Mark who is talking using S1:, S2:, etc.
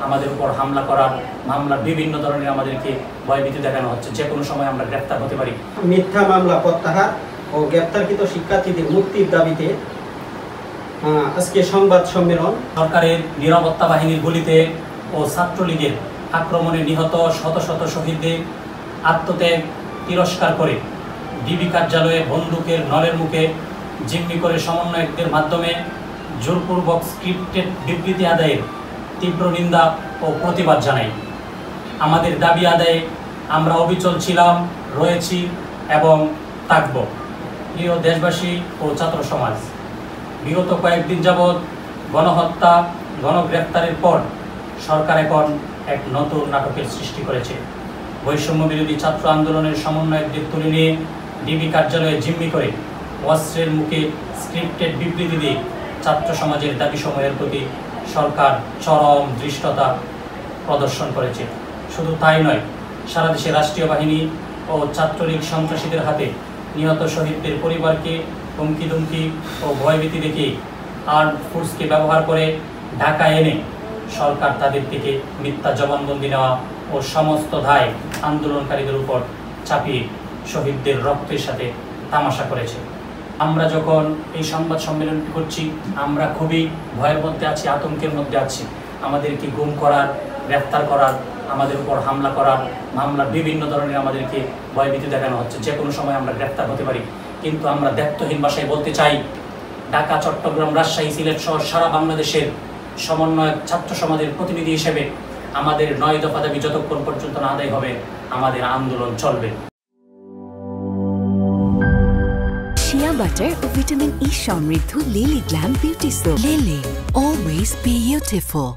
S1: আমাদের উপর হামলা করার মামলা বিভিন্ন ধরনের আমাদেরকে ভয়ভীতি দেখানো হচ্ছে, যে কোনো সময় আমরা গ্রেফতার হতে পারি।
S2: মিথ্যা মামলা প্রত্যাহার ও গ্রেপ্তারকৃত শিক্ষার্থীদের মুক্তির দাবিতে আজকে সংবাদ সম্মেলন।
S1: সরকারের নিরাপত্তা বাহিনীর গুলিতে ও ছাত্রলীগের আক্রমণে নিহত শত শত শহীদদের আত্মত্যাগ তিরস্কার করে ডিবি কার্যালয়ে বন্দুকের নলের মুখে জিম্মি করে সমন্বয়কদের মাধ্যমে জোরপূর্বক স্ক্রিপ্টেড বিবৃতি আদায়ের তীব্র নিন্দা ও প্রতিবাদ জানাই। আমাদের দাবি আদায়ে আমরা অবিচল ছিলাম, রয়েছি এবং থাকব। প্রিয় দেশবাসী ও ছাত্র সমাজ, বিগত কয়েকদিন যাবৎ গণহত্যা, গণগ্রেপ্তারের পর সরকার এখন এক নতুন নাটকের সৃষ্টি করেছে। বৈষম্য বিরোধী ছাত্র আন্দোলনের সমন্বয়কদের তুলে নিয়ে ডিবি কার্যালয়ে জিম্মি করে অস্ত্রের মুখে স্ক্রিপ্টেড বিবৃতি দিয়ে ছাত্র সমাজের দাবিসমূহের প্রতি সরকার চরম ধৃষ্টতা প্রদর্শন করেছে। শুধু তাই নয়, সারা দেশে রাষ্ট্রীয় বাহিনী ও ছাত্রলীগ সন্ত্রাসীদের হাতে নিহত শহীদদের পরিবারকে হুমকি ও ভয়ভীতি দেখিয়ে আর্মড ফোর্সকে ব্যবহার করে ঢাকায় এনে সরকার তাদের থেকে মিথ্যা জবানবন্দি নেওয়া ও সমস্ত দায় আন্দোলনকারীদের উপর চাপিয়ে শহীদদের রক্তের সাথে তামাশা করেছে। আমরা যখন এই সংবাদ সম্মেলনটি করছি, আমরা খুবই ভয়ের মধ্যে আছি, আতঙ্কের মধ্যে আছি। আমাদেরকে গুম করার, গ্রেফতার করার, আমাদের উপর হামলা করার মামলা বিভিন্ন ধরনের আমাদেরকে ভয়ভীতি দেখানো হচ্ছে, যে কোনো সময় আমরা গ্রেফতার হতে পারি। কিন্তু আমরা দায়িত্বহীন ভাষায় বলতে চাই, ঢাকা, চট্টগ্রাম, রাজশাহী, সিলেট সহ সারা বাংলাদেশের সমন্বয়ক ছাত্র সমাজের প্রতিনিধি হিসেবে আমাদের 9 দফা দাবি যতক্ষণ পর্যন্ত না আদায় হবে, আমাদের আন্দোলন চলবে।
S3: শিয়া বাটার ও ভিটামিন ই সমৃদ্ধ lily glam beauty soap. Lily, always beautiful.